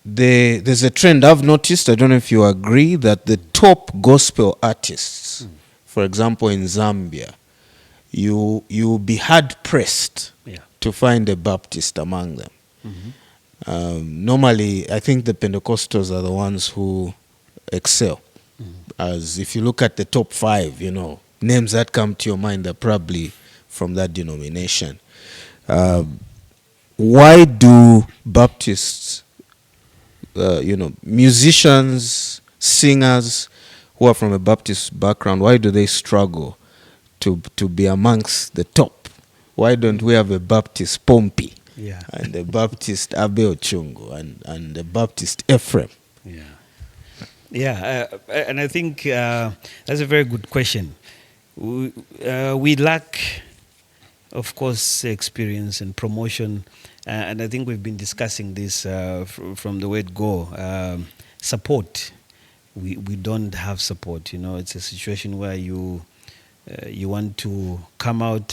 there's a trend I've noticed. I don't know if you agree that the top gospel artists, for example, in Zambia, you'll be hard pressed to find a Baptist among them. Normally, I think the Pentecostals are the ones who excel. As if you look at the top 5, names that come to your mind are probably from that denomination. Why do Baptists, musicians, singers who are from a Baptist background, why do they struggle to be amongst the top? Why don't we have a Baptist Pompey and a Baptist Abel Chungu and a Baptist Ephraim? And I think that's a very good question. We lack, of course, experience and promotion, and I think we've been discussing this from the word go. Support. We don't have support. It's a situation where you want to come out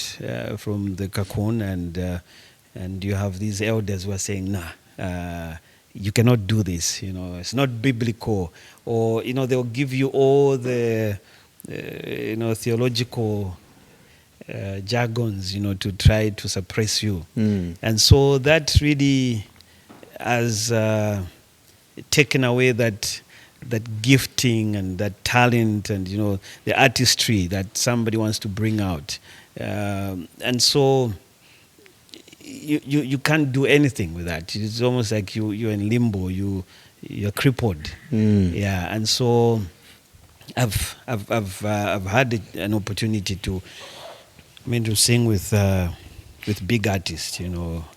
from the cocoon, and you have these elders who are saying, nah, you cannot do this. It's not biblical, or they'll give you all the theological jargons, to try to suppress you. And so that really has taken away that gifting and that talent and, the artistry that somebody wants to bring out. And so you can't do anything with that. It's almost like you're in limbo, you're crippled. And so I've had an opportunity to sing with big artists,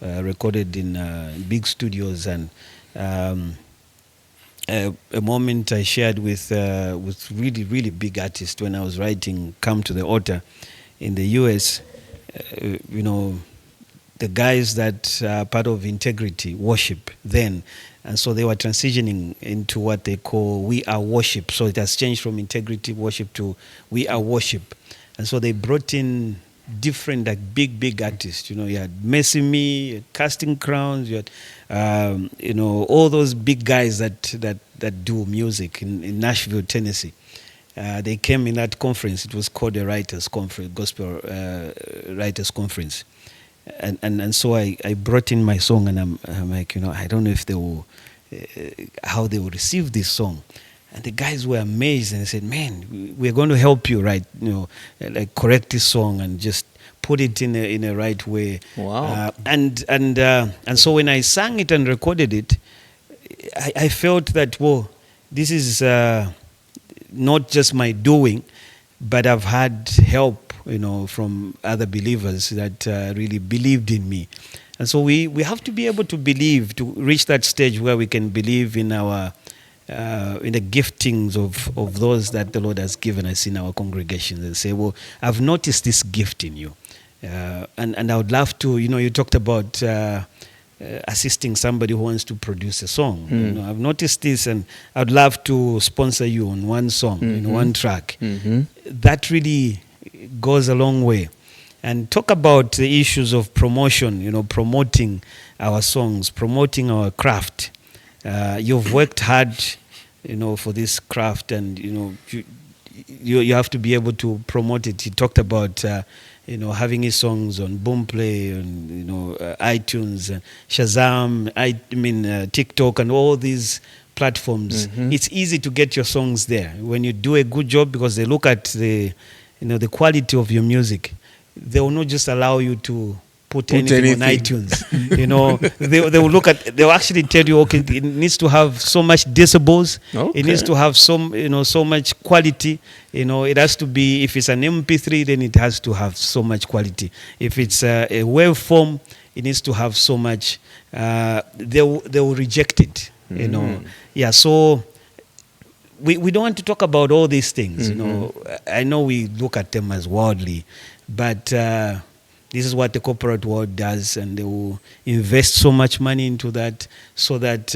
recorded in big studios, and a moment I shared with really, really big artists when I was writing "Come to the Altar" in the U.S. The guys that are part of Integrity Worship then. And so they were transitioning into what they call We Are Worship. So it has changed from Integrity Worship to We Are Worship. And so they brought in different, big artists. You had Mercy Me, Casting Crowns, you had, all those big guys that do music in Nashville, Tennessee. They came in that conference. It was called the Writers Conference, Gospel Writers Conference. And so I brought in my song, and I'm like, I don't know if they will, how they will receive this song. And the guys were amazed, and they said, man, we're going to help you write, correct this song and just put it in a right way. Wow. And so when I sang it and recorded it, I felt that, this is not just my doing, but I've had help, from other believers that really believed in me. And so we have to be able to believe, to reach that stage where we can believe in our in the giftings of those that the Lord has given us in our congregations, and say, I've noticed this gift in you. And I would love to, you talked about assisting somebody who wants to produce a song. I've noticed this, and I'd love to sponsor you on one song, one track. That really goes a long way. And talk about the issues of promotion, promoting our songs, promoting our craft. You've worked hard, for this craft, and you have to be able to promote it. You talked about having his songs on Boomplay and iTunes and Shazam, TikTok and all these platforms. It's easy to get your songs there when you do a good job, because they look at the quality of your music. They will not just allow you to put anything on iTunes. They will look at. They will actually tell you, okay, it needs to have so much decibels. Okay. It needs to have so much quality. It has to be. If it's an MP3, then it has to have so much quality. If it's a waveform, it needs to have so much. They will reject it. So we don't want to talk about all these things. I know we look at them as worldly, but this is what the corporate world does, and they will invest so much money into that, so that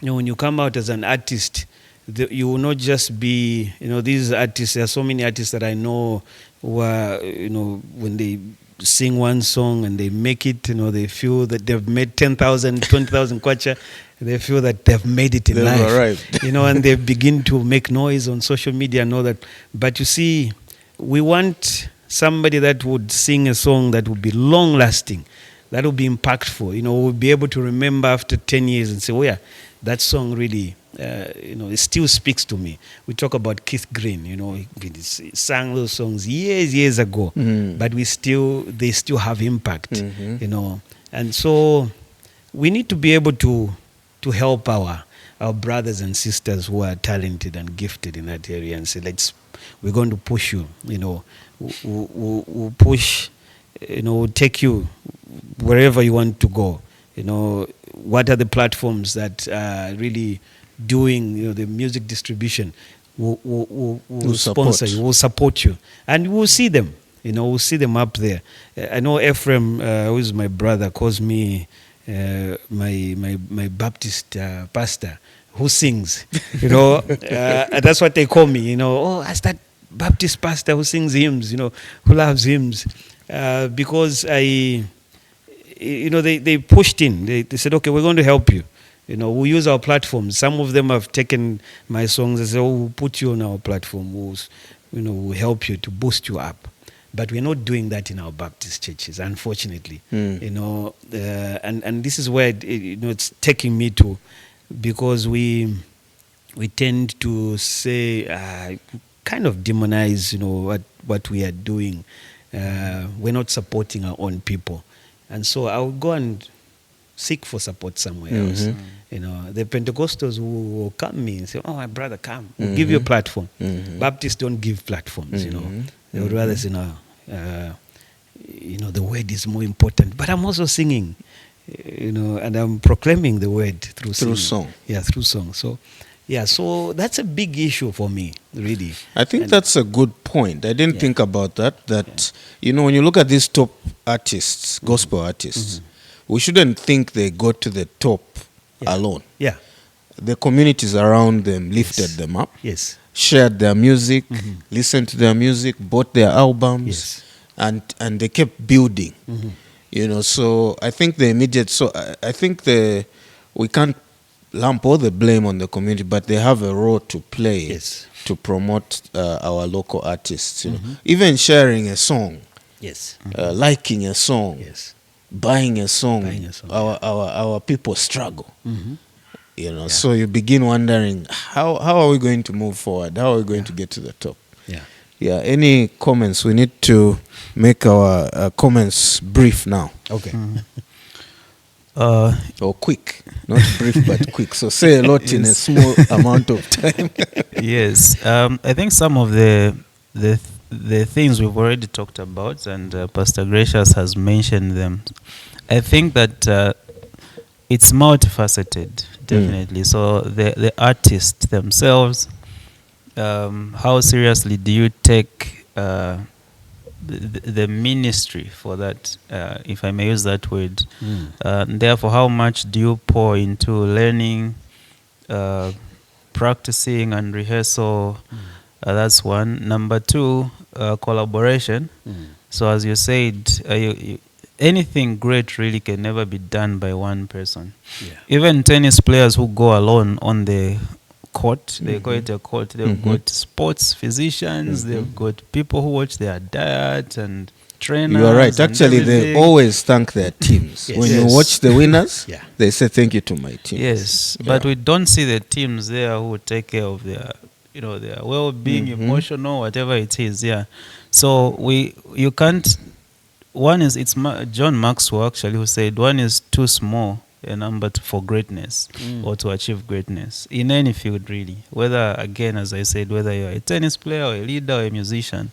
when you come out as an artist, you will not just be, these artists. There are so many artists that I know who are, when they sing one song and they make it, they feel that they've made 10,000, 20,000 kwacha, They feel that they've made it in They've life. arrived. And they begin to make noise on social media and all that. But you see, we want somebody that would sing a song that would be long lasting, that would be impactful. We'll be able to remember after 10 years and say, oh yeah, that song really, it still speaks to me. We talk about Keith Green, he sang those songs years ago, but they still have impact, And so we need to be able to help our brothers and sisters who are talented and gifted in that area and say, we're going to push you, we'll push, we'll take you wherever you want to go. What are the platforms that are really doing the music distribution? We'll sponsor you, we'll support you, and we'll see them. We'll see them up there. I know Ephraim, who is my brother, calls me my Baptist pastor who sings. That's what they call me. As that Baptist pastor who sings hymns. Who loves hymns, because they pushed in. They said, okay, we're going to help you. We'll use our platforms. Some of them have taken my songs and said, we'll put you on our platform. We'll help you to boost you up. But we're not doing that in our Baptist churches, unfortunately. And this is where it's taking me to, because we tend to say, kind of demonize, what we are doing. We're not supporting our own people. And so I'll go and seek for support somewhere else. The Pentecostals will come me and say, oh, my brother, come. We'll give you a platform. Baptists don't give platforms, They would rather say, no, the word is more important. But I'm also singing, and I'm proclaiming the word through song. Yeah, through song. So that's a big issue for me, really. I think that's a good point. I didn't think about that. When you look at these top artists, gospel artists, we shouldn't think they got to the top alone. Yeah. The communities around them lifted them up. Yes. Shared their music, listened to their music, bought their albums, and they kept building. So I think we can't lump all the blame on the community, but they have a role to play to promote our local artists. Even sharing a song, liking a song, buying a song. Our people struggle. So you begin wondering, how are we going to move forward? How are we going to get to the top? Any comments? We need to make our comments brief now. Okay. Or quick, not brief but quick. So say a lot in a small amount of time. Yes, I think some of the things we've already talked about, and Pastor Gracious has mentioned them. I think that it's multifaceted, definitely. So the artists themselves, how seriously do you take the ministry for that, if I may use that word? Therefore, how much do you pour into learning, practicing and rehearsal? That's one. Number two, collaboration. So as you said, anything great really can never be done by one person. Even tennis players who go alone on the court, they call it a court, they've got sports physicians, they've got people who watch their diet and trainers. You are right. Actually, they always thank their teams. When you watch the winners, they say thank you to my team. Yes, but we don't see the teams there who take care of their their well-being, emotional, whatever it is. So you can't. One is, it's John Maxwell actually who said, one is too small a number for greatness or to achieve greatness in any field, really. Whether, again, as I said, whether you're a tennis player or a leader or a musician.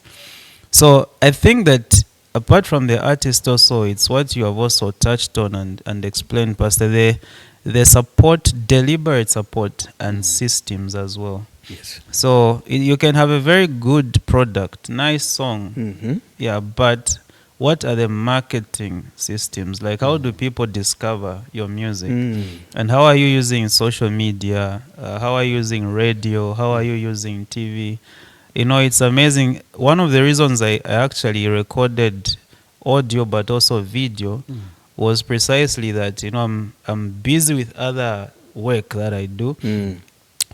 So I think that apart from the artist also, it's what you have also touched on and explained, Pastor, the support, deliberate support and systems as well. Yes. So you can have a very good product, nice song, but what are the marketing systems? Like, how do people discover your music? And how are you using social media? How are you using radio? How are you using TV? It's amazing. One of the reasons I actually recorded audio but also video was precisely that, I'm busy with other work that I do. Mm.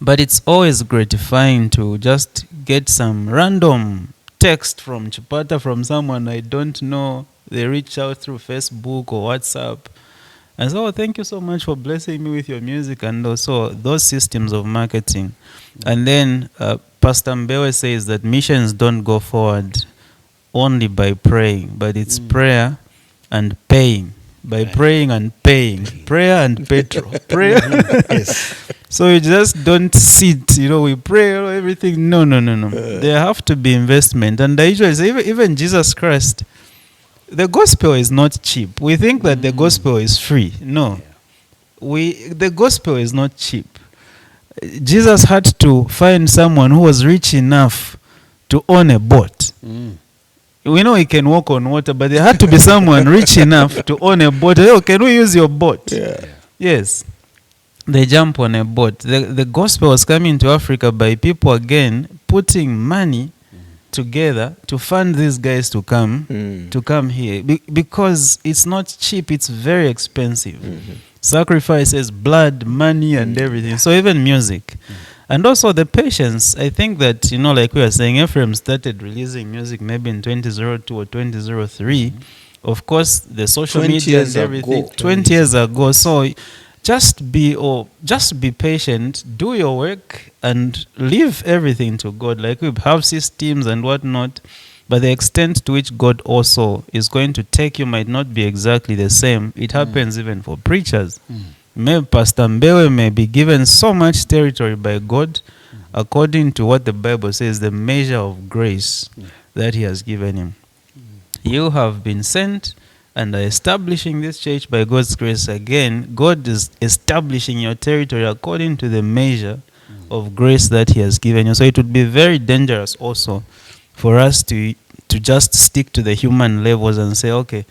But it's always gratifying to just get some random text from Chipata from someone I don't know. They reach out through Facebook or WhatsApp. And so, thank you so much for blessing me with your music, and also those systems of marketing. And then Pastor Mbewe says that missions don't go forward only by praying, but it's prayer and paying. By praying and paying. Prayer and petrol. Prayer. Yes. So you just don't sit, we pray, everything. No. There have to be investment. And I usually say, even Jesus Christ, the gospel is not cheap. We think that the gospel is free. No. The gospel is not cheap. Jesus had to find someone who was rich enough to own a boat. We know he can walk on water, but there had to be someone rich enough to own a boat. Oh, can we use your boat? Yeah. Yes. They jump on a boat. The gospel was coming to Africa by people again putting money together to fund these guys to come here. Because it's not cheap, it's very expensive. Sacrifices, blood, money, and everything. So even music. And also the patience. I think that, like we were saying, Ephraim started releasing music maybe in 2002 or 2003. Of course, the social 20 media years and everything. ago. 20 years ago. So just be patient, do your work, and leave everything to God. Like we have systems and whatnot, but the extent to which God also is going to take you might not be exactly the same. It happens even for preachers. Maybe Pastor Mbewe may be given so much territory by God according to what the Bible says, the measure of grace that he has given him. You have been sent and are establishing this church by God's grace. Again, God is establishing your territory according to the measure of grace that he has given you. So it would be very dangerous also for us to just stick to the human levels and say, okay,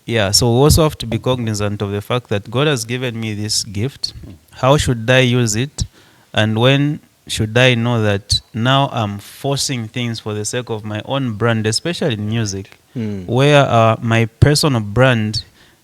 yeah, so we also have to be cognizant of the fact that God has given me this gift. How should I use it? And when should I know that now I'm forcing things for the sake of my own brand, especially in music, where my personal brand